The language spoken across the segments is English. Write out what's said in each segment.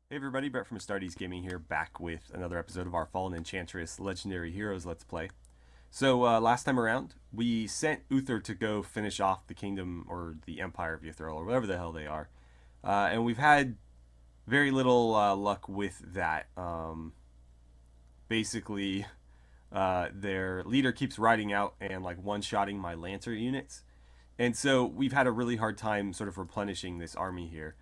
Hey everybody, Brett from AstartesGaming here, back with another episode of our Fallen Enchantress Legendary Heroes Let's Play. So last time around, we sent Uther to go finish off the kingdom, or the Empire of Ythril, or whatever the hell they are. And we've had very little luck with that. Basically, their leader keeps riding out and like one-shotting my Lancer units. And so we've had a really hard time sort of replenishing this army here.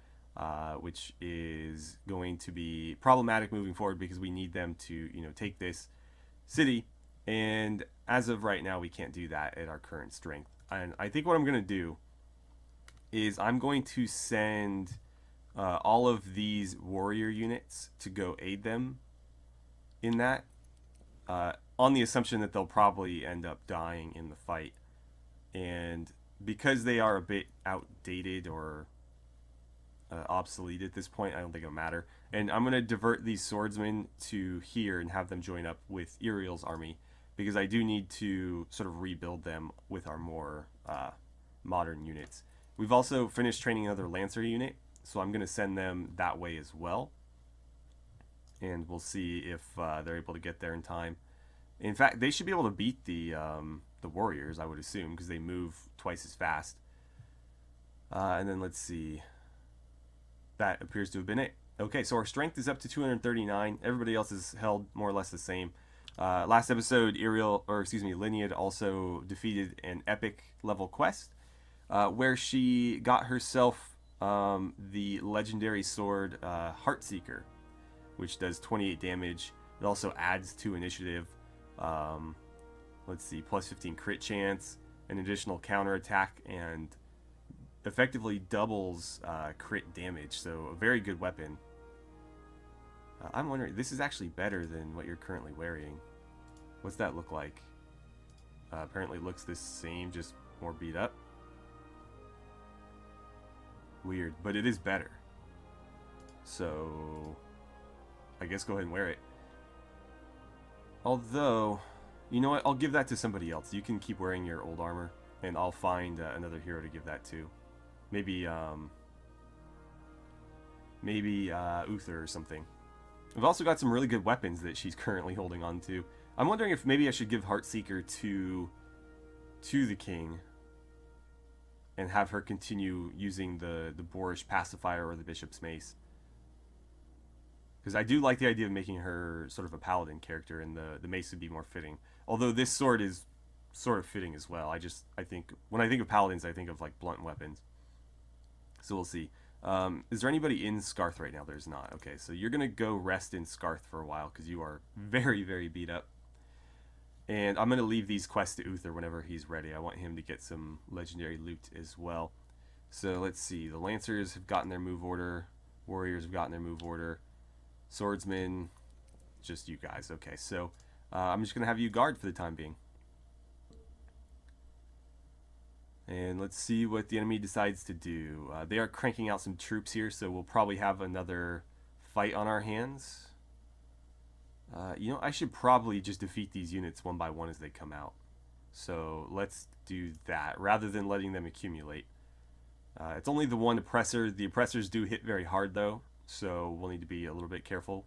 Which is going to be problematic moving forward because we need them to, take this city. And as of right now, we can't do that at our current strength. And I think what I'm going to do is I'm going to send all of these warrior units to go aid them in that, on the assumption that they'll probably end up dying in the fight. And because they are a bit outdated or obsolete at this point, I don't think it'll matter. And I'm going to divert these swordsmen to here and have them join up with Iriel's army, because I do need to sort of rebuild them with our more modern units. We've also finished training another Lancer unit, so I'm going to send them that way as well. And we'll see if they're able to get there in time. In fact, they should be able to beat the warriors, I would assume, because they move twice as fast. And then let's see. That appears to have been it. Okay, so our strength is up to 239. Everybody else is held more or less the same. Last episode, Linead also defeated an epic level quest where she got herself the legendary sword Heartseeker, which does 28 damage. It also adds to initiative. Let's see, plus 15 crit chance, an additional counter attack, and effectively doubles crit damage, so a very good weapon. I'm wondering, this is actually better than what you're currently wearing. What's that look like? Apparently it looks the same, just more beat up. Weird, but it is better. So I guess go ahead and wear it. Although, you know what, I'll give that to somebody else. You can keep wearing your old armor, and I'll find another hero to give that to. Maybe Uther or something. We've also got some really good weapons that she's currently holding on to. I'm wondering if maybe I should give Heartseeker to the king and have her continue using the boorish pacifier or the bishop's mace. Because I do like the idea of making her sort of a paladin character, and the mace would be more fitting. Although this sword is sort of fitting as well. I think when I think of paladins, I think of like blunt weapons. So we'll see. Is there anybody in Scarth right now? There's not. Okay, so you're going to go rest in Scarth for a while because you are very, very beat up. And I'm going to leave these quests to Uther whenever he's ready. I want him to get some legendary loot as well. So let's see. The Lancers have gotten their move order. Warriors have gotten their move order. Swordsmen, just you guys. Okay, so I'm just going to have you guard for the time being. And let's see what the enemy decides to do. They are cranking out some troops here, so we'll probably have another fight on our hands. I should probably just defeat these units one by one as they come out. So let's do that, rather than letting them accumulate. It's only the one oppressor. The oppressors do hit very hard, though, so we'll need to be a little bit careful.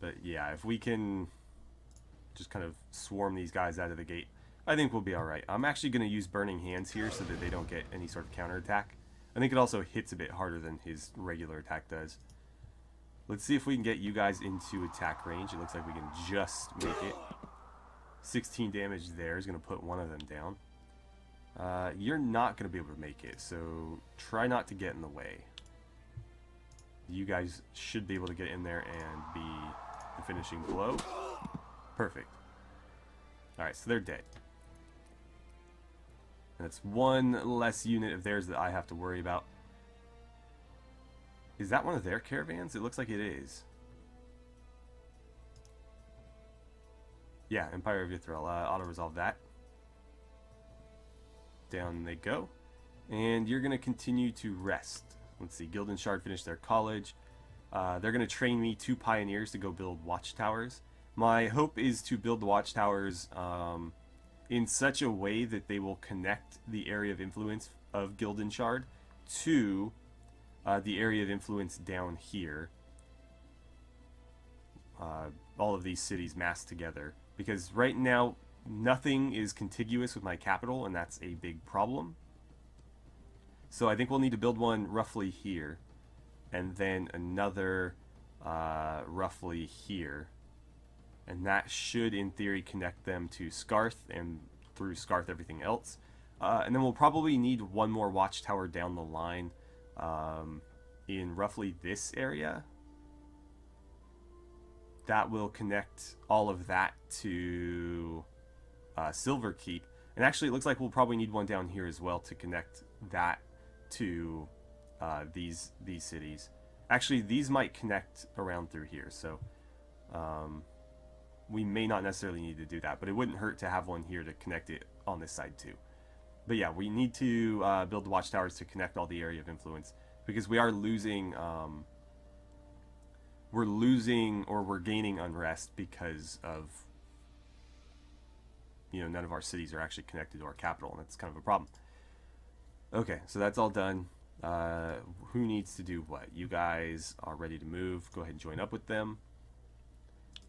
But yeah, if we can just kind of swarm these guys out of the gate, I think we'll be alright. I'm actually going to use Burning Hands here so that they don't get any sort of counterattack. I think it also hits a bit harder than his regular attack does. Let's see if we can get you guys into attack range. It looks like we can just make it. 16 damage there is going to put one of them down. You're not going to be able to make it, so try not to get in the way. You guys should be able to get in there and be the finishing blow. Perfect. Alright, so they're dead. And that's one less unit of theirs that I have to worry about. Is that one of their caravans? It looks like it is. Yeah, Empire of Ythril. Auto-resolve that. Down they go. And you're going to continue to rest. Let's see, Gilden Shard finished their college. They're going to train me 2 pioneers to go build watchtowers. My hope is to build the watchtowers in such a way that they will connect the area of influence of Gilden Shard to the area of influence down here. All of these cities massed together, because right now nothing is contiguous with my capital, and that's a big problem. So I think we'll need to build one roughly here, and then another roughly here, and that should in theory connect them to Scarth, and through Scarth everything else. And then we'll probably need one more watchtower down the line in roughly this area. That will connect all of that to Silver Keep. And actually it looks like we'll probably need one down here as well to connect that to these cities. Actually, these might connect around through here, so we may not necessarily need to do that, but it wouldn't hurt to have one here to connect it on this side too. But yeah, we need to build the watchtowers to connect all the area of influence, because we are losing, we're gaining unrest because of, you know, none of our cities are actually connected to our capital, and that's kind of a problem. Okay, so that's all done. Who needs to do what? You guys are ready to move. Go ahead and join up with them.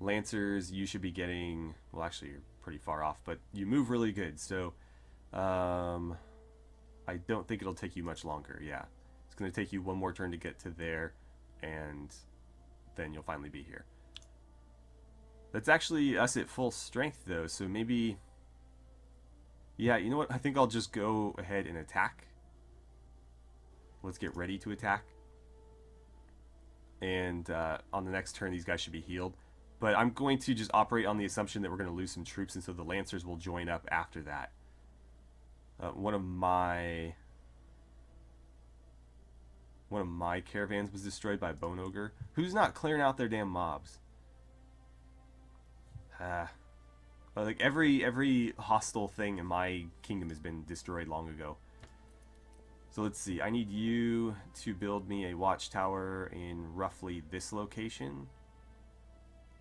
Lancers, you should be getting, well, actually you're pretty far off, but you move really good, so I don't think it'll take you much longer. Yeah, it's going to take you one more turn to get to there, and then you'll finally be here. That's actually us at full strength though, so maybe, yeah, you know what, I think I'll just go ahead and attack. Let's get ready to attack, and on the next turn these guys should be healed. But I'm going to just operate on the assumption that we're going to lose some troops, and so the Lancers will join up after that. One of my caravans was destroyed by a Bone Ogre. Who's not clearing out their damn mobs? Like every hostile thing in my kingdom has been destroyed long ago. So let's see. I need you to build me a watchtower in roughly this location.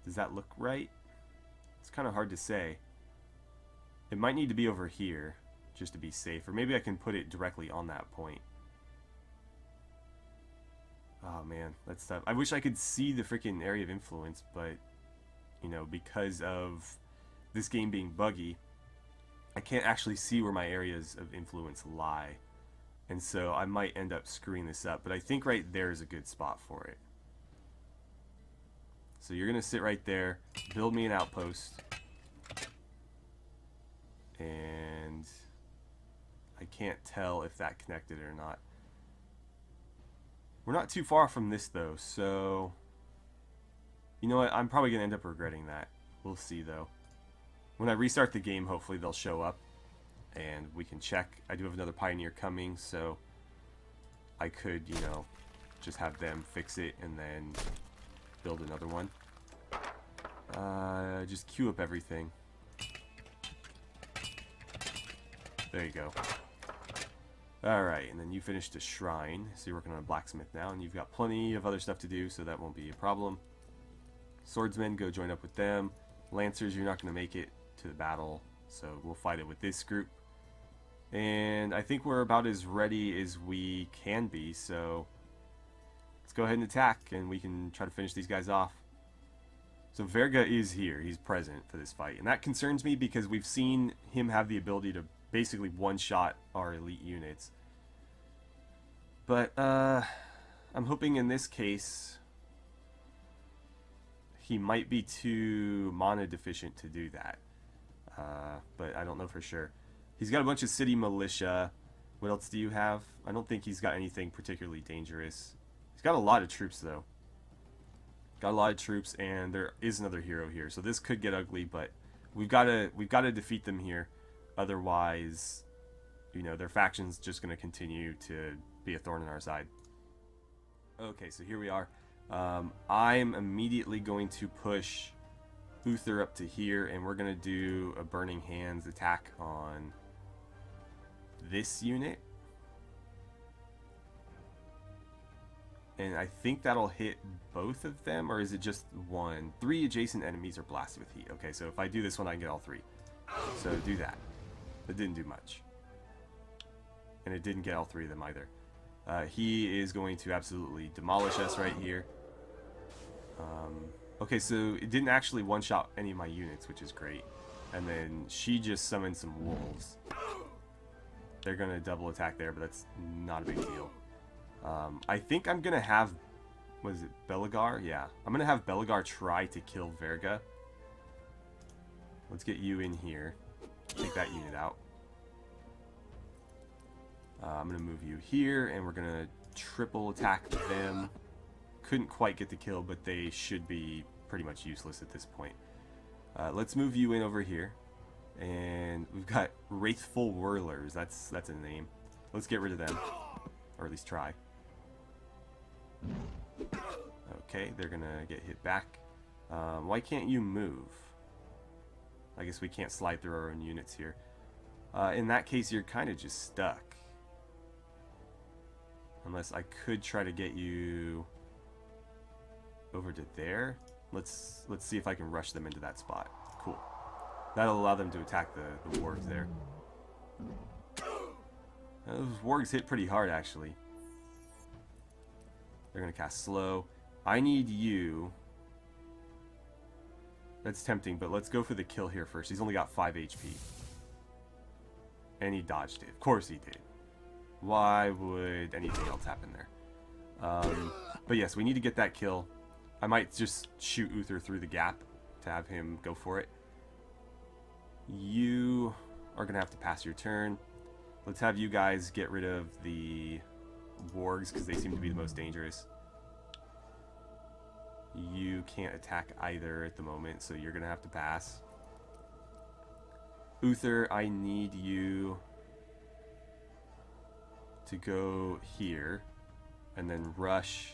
Does that look right? It's kind of hard to say. It might need to be over here, just to be safe. Or maybe I can put it directly on that point. Oh man, that's tough. I wish I could see the freaking area of influence, but, you know, because of this game being buggy, I can't actually see where my areas of influence lie. And so I might end up screwing this up, but I think right there is a good spot for it. So you're going to sit right there, build me an outpost, and I can't tell if that connected or not. We're not too far from this though, so you know what, I'm probably going to end up regretting that. We'll see though. When I restart the game, hopefully they'll show up and we can check. I do have another Pioneer coming, so I could, you know, just have them fix it and then build another one. Just queue up everything. There you go. Alright, and then you finished a shrine, so you're working on a blacksmith now, and you've got plenty of other stuff to do, so that won't be a problem. Swordsmen, go join up with them. Lancers, you're not going to make it to the battle, so we'll fight it with this group. And I think we're about as ready as we can be, so let's go ahead and attack, and we can try to finish these guys off. So Verga is here, he's present for this fight, and that concerns me because we've seen him have the ability to basically one-shot our elite units. But I'm hoping in this case he might be too mana deficient to do that, but I don't know for sure. He's got a bunch of city militia. What else do you have? I don't think he's got anything particularly dangerous. He's got a lot of troops though. Got a lot of troops, and there is another hero here, so this could get ugly, but we've got to defeat them here. Otherwise, you know, their faction's just going to continue to be a thorn in our side. Okay, so here we are. I'm immediately going to push Uther up to here, and we're going to do a Burning Hands attack on this unit. And I think that'll hit both of them, or is it just one? 3 adjacent enemies are blasted with heat. Okay, so if I do this one, I can get all 3. So do that. It didn't do much. And it didn't get all 3 of them either. He is going to absolutely demolish us right here. Okay, so it didn't actually one-shot any of my units, which is great. And then she just summoned some wolves. They're going to double attack there, but that's not a big deal. I think I'm going to have... What is it? Belagar? Yeah. I'm going to have Belagar try to kill Verga. Let's get you in here. Take that unit out. I'm going to move you here, and we're going to triple attack them. Couldn't quite get the kill, but they should be pretty much useless at this point. Let's move you in over here. And we've got Wraithful Whirlers. That's a name. Let's get rid of them. Or at least try. Okay, they're going to get hit back. Why can't you move? I guess we can't slide through our own units here. In that case, you're kind of just stuck. Unless I could try to get you over to there. Let's see if I can rush them into that spot. Cool. That'll allow them to attack the wargs there. Those wargs hit pretty hard, actually. They're going to cast slow. I need you. That's tempting, but let's go for the kill here first. He's only got 5 HP. And he dodged it. Of course he did. Why would anything else happen there? But yes, we need to get that kill. I might just shoot Uther through the gap to have him go for it. You are going to have to pass your turn. Let's have you guys get rid of the wargs because they seem to be the most dangerous. You can't attack either at the moment, so you're going to have to pass. Uther, I need you to go here and then rush.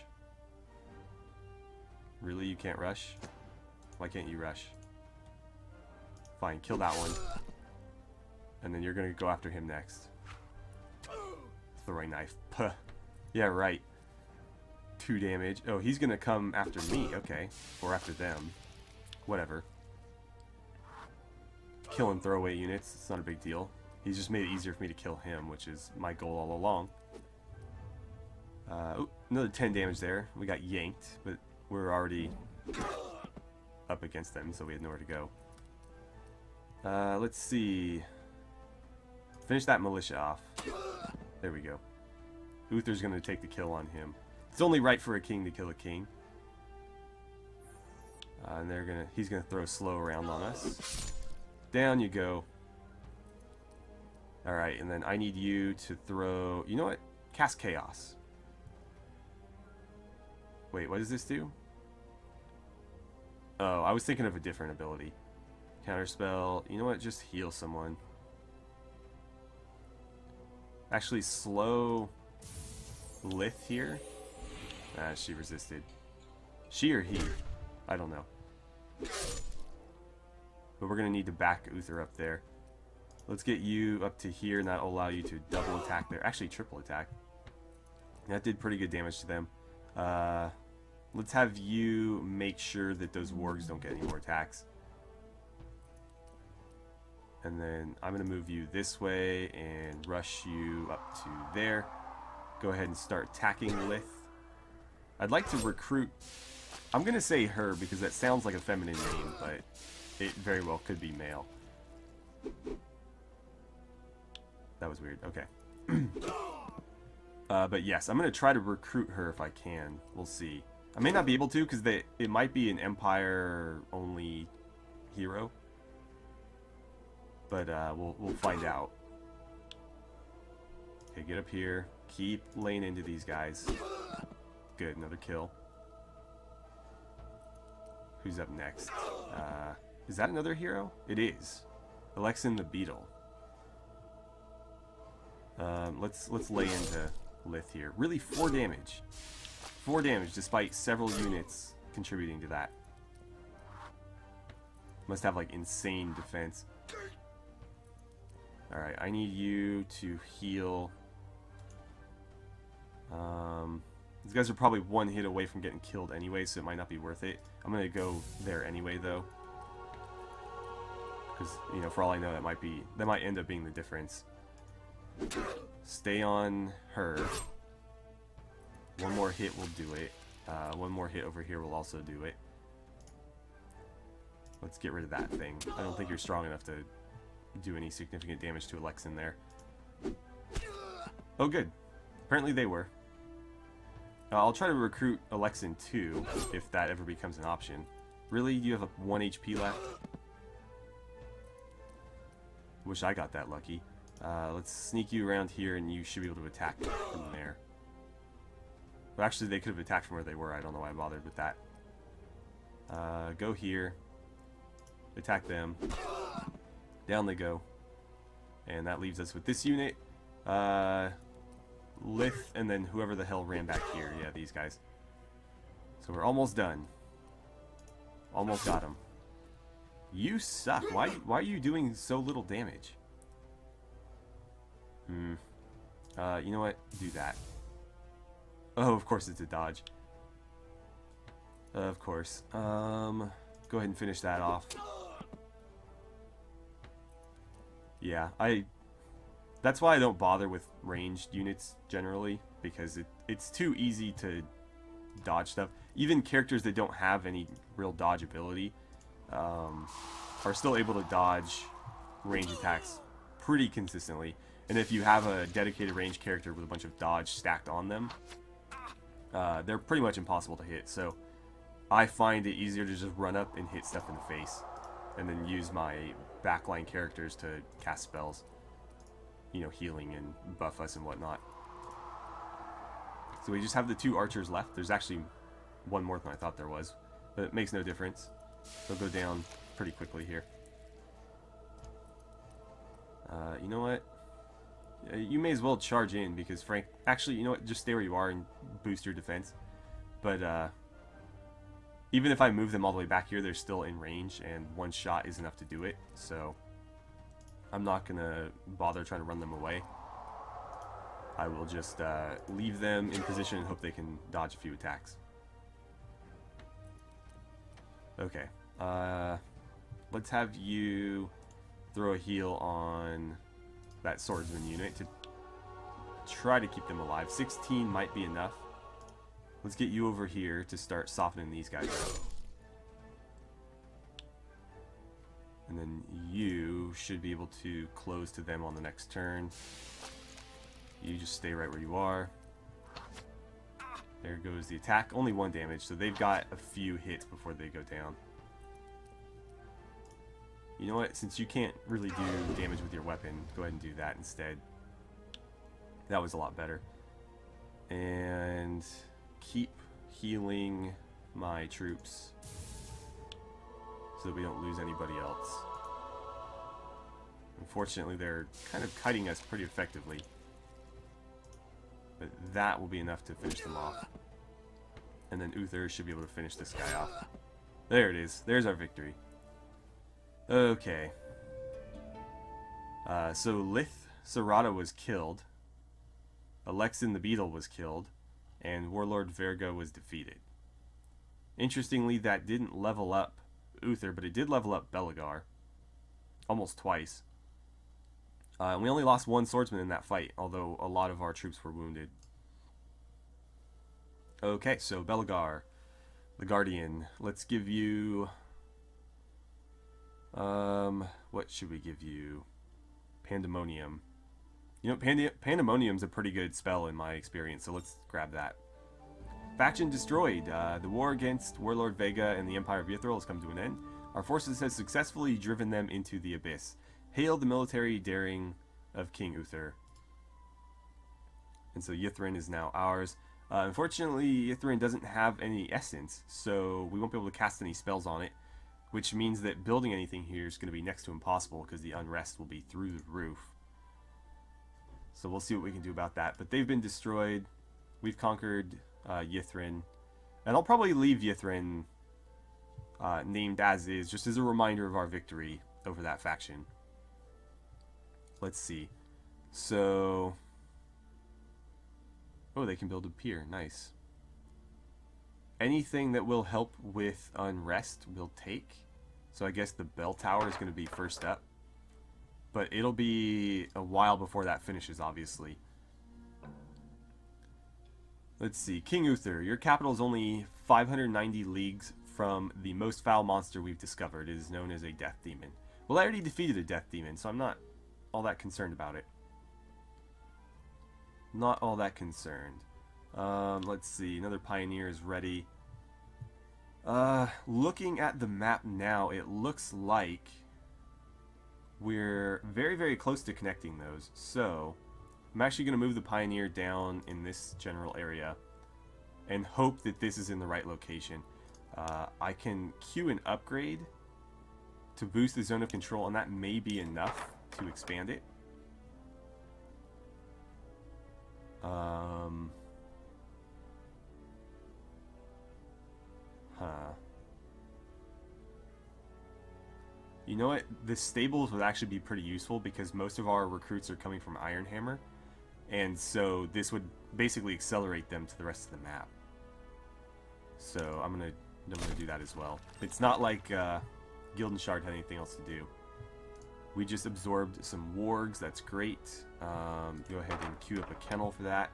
Really? You can't rush? Why can't you rush? Fine, kill that one. And then you're going to go after him next. Throwing knife. Puh. Yeah, right. 2 damage. Oh, he's going to come after me. Okay. Or after them. Whatever. Kill and throw away units. It's not a big deal. He's just made it easier for me to kill him, which is my goal all along. Ooh, another 10 damage there. We got yanked, but we're already up against them, so we had nowhere to go. Let's see. Finish that militia off. There we go. Uther's going to take the kill on him. It's only right for a king to kill a king. And he's going to throw slow around on us. Down you go. Alright, and then I need you to throw... You know what? Cast Chaos. Wait, what does this do? Oh, I was thinking of a different ability. Counterspell. You know what? Just heal someone. Actually, slow Lith here. She resisted. She or he? I don't know. But we're going to need to back Uther up there. Let's get you up to here, and that'll allow you to double attack there. Actually, triple attack. That did pretty good damage to them. Let's have you make sure that those wargs don't get any more attacks. And then I'm going to move you this way and rush you up to there. Go ahead and start attacking Lith. I'd like to recruit... I'm going to say her because that sounds like a feminine name, but it very well could be male. That was weird. Okay. But yes, I'm going to try to recruit her if I can. We'll see. I may not be able to because it might be an Empire-only hero. But we'll find out. Okay, get up here. Keep laying into these guys. Good, another kill. Who's up next? Is that another hero? It is. Alexin the Beetle. Let's lay into Lith here. Really, 4 damage. 4 damage despite several units contributing to that. Must have like insane defense. Alright, I need you to heal. These guys are probably 1 hit away from getting killed anyway, so it might not be worth it. I'm going to go there anyway, though. Because, you know, for all I know, that might end up being the difference. Stay on her. One more hit will do it. One more hit over here will also do it. Let's get rid of that thing. I don't think you're strong enough to do any significant damage to Alexin there. Oh, good. Apparently they were. I'll try to recruit Alexin too, if that ever becomes an option. Really? You have a 1 HP left? Wish I got that lucky. Let's sneak you around here and you should be able to attack from there. But actually, they could have attacked from where they were. I don't know why I bothered with that. Go here. Attack them. Down they go. And that leaves us with this unit. Lith, and then whoever the hell ran back here. Yeah, these guys. So we're almost done. Almost got him. You suck. Why are you doing so little damage? You know what? Do that. Oh, of course it's a dodge. Of course. Go ahead and finish that off. Yeah, that's why I don't bother with ranged units generally, because it's too easy to dodge stuff. Even characters that don't have any real dodge ability are still able to dodge range attacks pretty consistently. And if you have a dedicated range character with a bunch of dodge stacked on them, they're pretty much impossible to hit. So I find it easier to just run up and hit stuff in the face, and then use my backline characters to cast spells. You know, healing and buff us and whatnot. So we just have the 2 archers left. There's actually one more than I thought there was, but it makes no difference. They'll go down pretty quickly here. You know what? You may as well charge in, because Frank... Actually, you know what? Just stay where you are and boost your defense. But even if I move them all the way back here, they're still in range, and 1 shot is enough to do it. So I'm not going to bother trying to run them away. I will just leave them in position and hope they can dodge a few attacks. Okay. Let's have you throw a heal on that swordsman unit to try to keep them alive. 16 might be enough. Let's get you over here to start softening these guys up. And then you should be able to close to them on the next turn. You just stay right where you are. There goes the attack. Only 1 damage, so they've got a few hits before they go down. You know what? Since you can't really do damage with your weapon, go ahead and do that instead. That was a lot better. And keep healing my troops so that we don't lose anybody else. Unfortunately, they're kind of kiting us pretty effectively. But that will be enough to finish them off. And then Uther should be able to finish this guy off. There it is. There's our victory. Okay. So Lith Sarada was killed. Alexin the Beetle was killed. And Warlord Verga was defeated. Interestingly, that didn't level up Uther, but it did level up Belegar. Almost twice. And we only lost 1 swordsman in that fight, although a lot of our troops were wounded. Okay, so Belegar, the Guardian. Let's give you... what should we give you? Pandemonium. You know, Pandemonium's a pretty good spell in my experience, so let's grab that. Faction destroyed. The war against Warlord Vega and the Empire of Ythril has come to an end. Our forces have successfully driven them into the abyss. Hail the military daring of King Uther. And so Ythrin is now ours. Unfortunately, Ythrin doesn't have any essence, so we won't be able to cast any spells on it, which means that building anything here is going to be next to impossible because the unrest will be through the roof. So we'll see what we can do about that. But they've been destroyed. We've conquered Ythrin. And I'll probably leave Ythrin named as is, just as a reminder of our victory over that faction. Let's see. So... oh, they can build a pier. Nice. Anything that will help with unrest we'll take. So I guess the bell tower is going to be first up. But it'll be a while before that finishes, obviously. Let's see. King Uther, your capital is only 590 leagues from the most foul monster we've discovered. It is known as a death demon. Well, I already defeated a death demon, so I'm not all that concerned about it. Not all that concerned. Let's see. Another pioneer is ready. Looking at the map now, it looks like we're very, very close to connecting those. So I'm actually going to move the pioneer down in this general area and hope that this is in the right location. I can queue an upgrade to boost the zone of control, and that may be enough to expand it. You know what? The stables would actually be pretty useful because most of our recruits are coming from Ironhammer, and so this would basically accelerate them to the rest of the map. So I'm gonna do that as well. It's not like Gilden Shard had anything else to do. We just absorbed some wargs. That's great. Go ahead and queue up a kennel for that,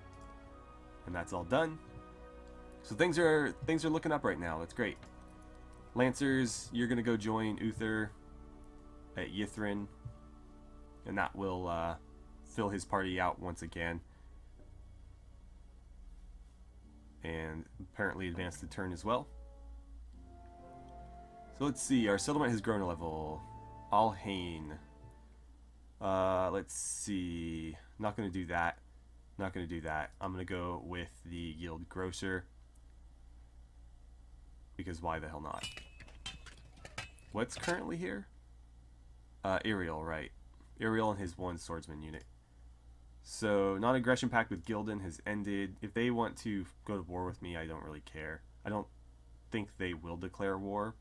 and that's all done. So things are looking up right now. That's great. Lancers, you're gonna go join Uther at Yithrin, and that will fill his party out once again, and apparently advance the turn as well. So let's see, our settlement has grown a level. Alhain. Let's see. Not going to do that. Not going to do that. I'm going to go with the Guild Grocer. Because why the hell not? What's currently here? Ariel, right. Ariel and his one swordsman unit. So, non-aggression pact with Gilden has ended. If they want to go to war with me, I don't really care. I don't think they will declare war.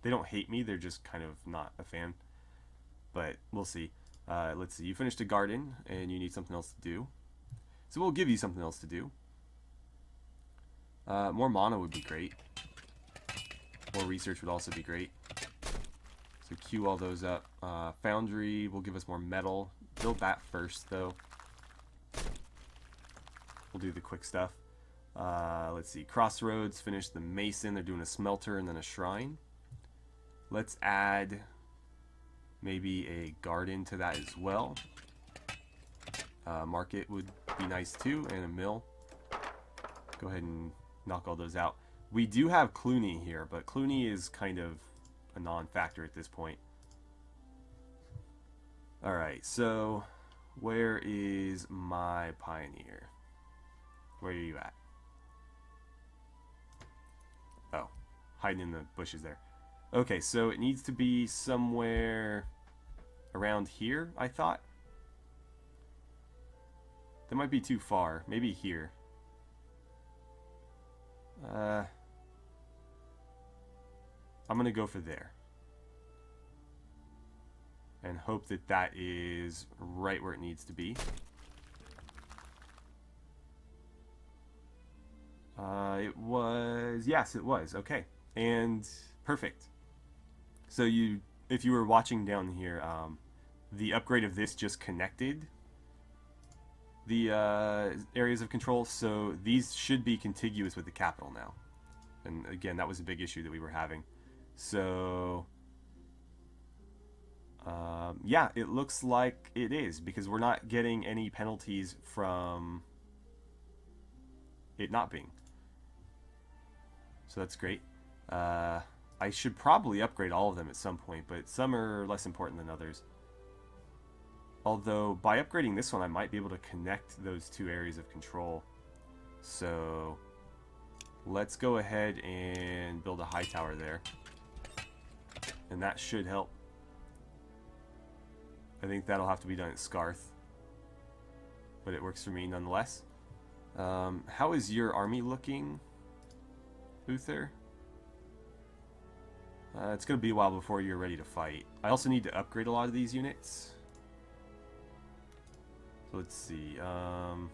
They don't hate me, they're just kind of not a fan. But we'll see. Let's see, you finished a garden and you need something else to do. So we'll give you something else to do. More mana would be great. More research would also be great. So queue all those up. Foundry will give us more metal. Build that first, though. We'll do the quick stuff. Let's see. Crossroads, finish the mason. They're doing a smelter and then a shrine. Let's add maybe a garden to that as well. Market would be nice too, and a mill. Go ahead and knock all those out. We do have Cluny here, but Cluny is kind of a non-factor at this point. Alright, so where is my pioneer? Where are you at? Oh, hiding in the bushes there. Okay, so it needs to be somewhere around here, I thought. That might be too far. Maybe here. I'm gonna go for there. And hope that that is right where it needs to be. It was... Yes, it was. Okay. And perfect. So if you were watching down here, the upgrade of this just connected the areas of control, so these should be contiguous with the capital now. And again, that was a big issue that we were having. So yeah, it looks like it is, because we're not getting any penalties from it not being. So that's great. I should probably upgrade all of them at some point, but some are less important than others. Although, by upgrading this one, I might be able to connect those two areas of control. So, let's go ahead and build a high tower there. And that should help. I think that'll have to be done at Scarth. But it works for me nonetheless. How is your army looking, Uther? It's going to be a while before you're ready to fight. I also need to upgrade a lot of these units. So let's see. Oh,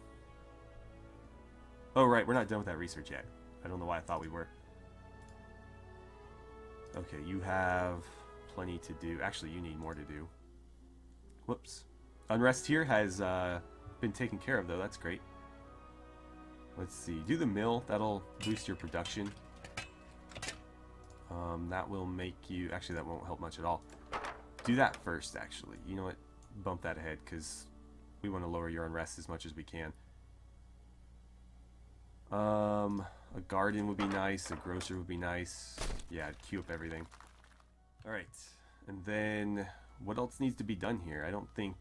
right, we're not done with that research yet. I don't know why I thought we were. Okay, you have plenty to do. Actually, you need more to do. Whoops. Unrest here has been taken care of, though. That's great. Let's see. Do the mill. That'll boost your production. That will make you... Actually, that won't help much at all. Do that first, actually. You know what? Bump that ahead, because we want to lower your unrest as much as we can. A garden would be nice. A grocer would be nice. Yeah, I'd queue up everything. Alright. And then, what else needs to be done here? I don't think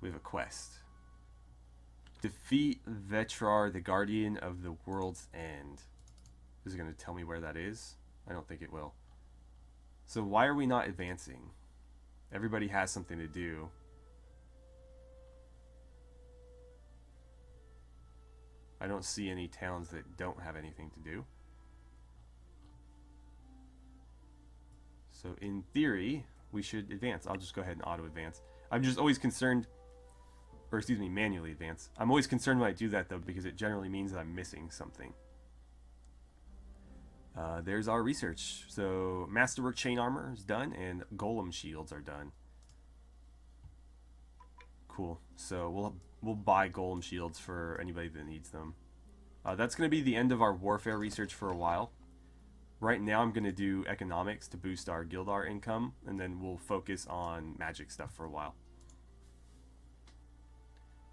we have a quest. Defeat Vetrar, the Guardian of the World's End. Is it going to tell me where that is? I don't think it will. So why are we not advancing? Everybody has something to do. I don't see any towns that don't have anything to do. So in theory, we should advance. I'll just go ahead and auto-advance. I'm just always concerned, or excuse me, manually advance. I'm always concerned when I do that, though, because it generally means that I'm missing something. There's our research. So Masterwork Chain Armor is done, and Golem Shields are done. Cool. So we'll buy Golem Shields for anybody that needs them. That's going to be the end of our warfare research for a while. Right now I'm going to do economics to boost our Guildar income, and then we'll focus on magic stuff for a while.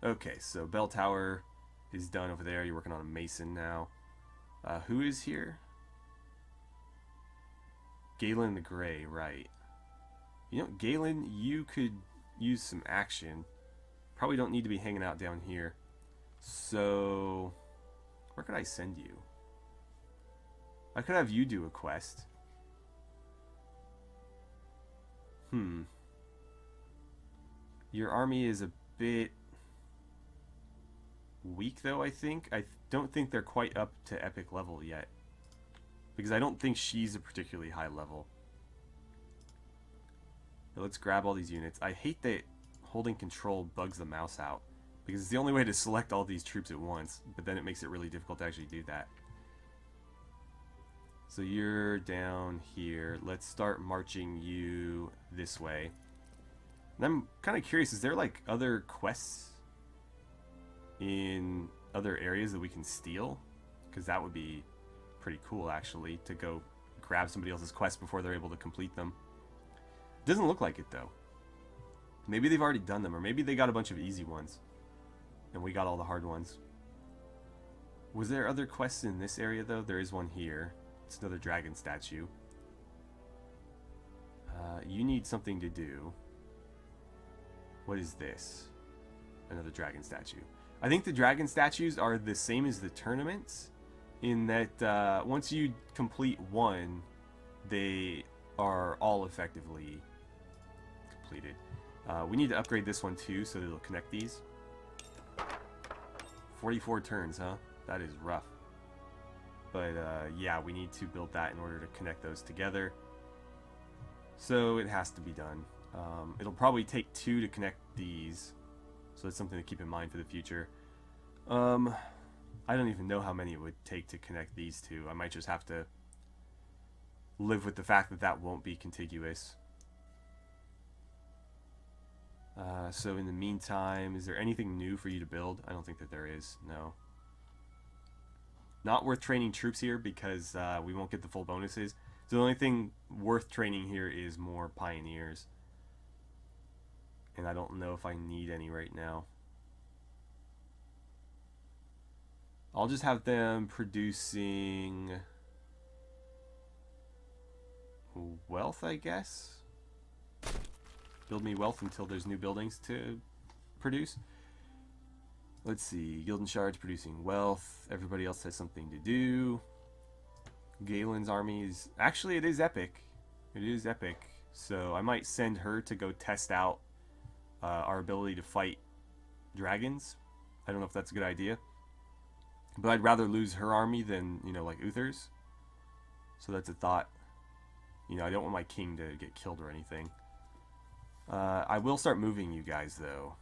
Okay, so Bell Tower is done over there. You're working on a Mason now. Who is here? Galen the Grey, right. You know, Galen, you could use some action. Probably don't need to be hanging out down here. So, where could I send you? I could have you do a quest. Your army is a bit weak, though, I think. I don't think they're quite up to epic level yet. Because I don't think she's a particularly high level. But let's grab all these units. I hate that holding control bugs the mouse out. Because it's the only way to select all these troops at once. But then it makes it really difficult to actually do that. So you're down here. Let's start marching you this way. And I'm kind of curious, is there like other quests in other areas that we can steal? Because that would be pretty cool, actually, to go grab somebody else's quest before they're able to complete them. Doesn't look like it, though. Maybe they've already done them, or maybe they got a bunch of easy ones and we got all the hard ones. Was there other quests in this area, though? There is one here. It's another dragon statue. You need something to do. What is this? Another dragon statue. I think the dragon statues are the same as the tournaments, in that once you complete one, they are all effectively completed. We need to upgrade this one too, so that it'll connect these. 44 turns, huh? That is rough. But yeah, we need to build that in order to connect those together. So it has to be done. It'll probably take 2 to connect these, so that's something to keep in mind for the future. I don't even know how many it would take to connect these two. I might just have to live with the fact that that won't be contiguous. So in the meantime, is there anything new for you to build? I don't think that there is, no. Not worth training troops here because we won't get the full bonuses. So the only thing worth training here is more pioneers. And I don't know if I need any right now. I'll just have them producing wealth, I guess. Build me wealth until there's new buildings to produce. Let's see. Gilden Shards producing wealth. Everybody else has something to do. Galen's army is... Actually, it is epic. It is epic. So I might send her to go test out our ability to fight dragons. I don't know if that's a good idea. But I'd rather lose her army than, you know, like Uther's. So that's a thought. You know, I don't want my king to get killed or anything. I will start moving you guys, though.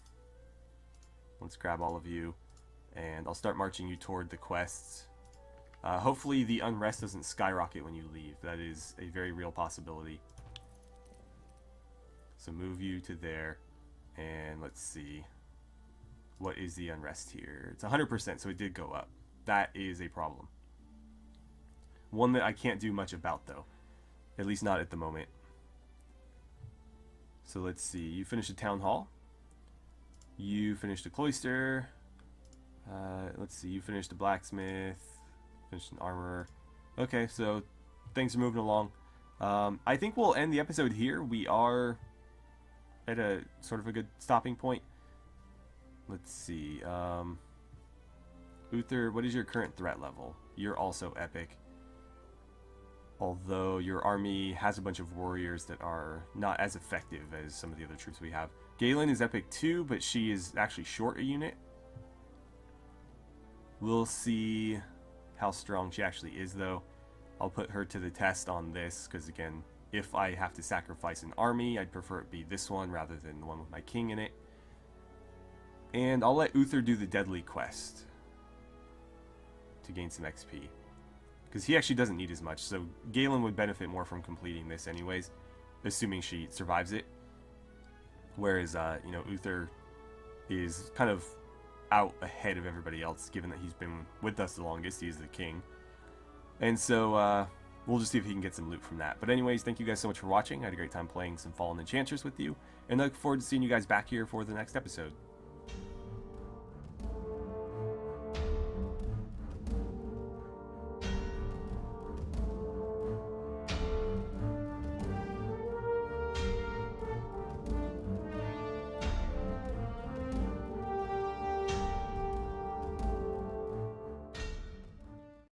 Let's grab all of you. And I'll start marching you toward the quests. Hopefully the unrest doesn't skyrocket when you leave. That is a very real possibility. So move you to there. And let's see. what is the unrest here? It's 100%, so it did go up. That is a problem. One that I can't do much about, though. At least not at the moment. So let's see. You finished a town hall. You finished a cloister. Let's see. You finished a blacksmith. Finished an armorer. Okay, so things are moving along. I think we'll end the episode here. We are at a sort of a good stopping point. Let's see. Uther, what is your current threat level? You're also epic. Although your army has a bunch of warriors that are not as effective as some of the other troops we have. Galen is epic too, but she is actually short a unit. We'll see how strong she actually is, though. I'll put her to the test on this, because again, if I have to sacrifice an army, I'd prefer it be this one rather than the one with my king in it. And I'll let Uther do the deadly quest to gain some XP. Because he actually doesn't need as much, so Galen would benefit more from completing this anyways, assuming she survives it. Whereas, you know, Uther is kind of out ahead of everybody else, given that he's been with us the longest. He's the king. And so, we'll just see if he can get some loot from that. But anyways, thank you guys so much for watching. I had a great time playing some Fallen Enchantress with you, and I look forward to seeing you guys back here for the next episode.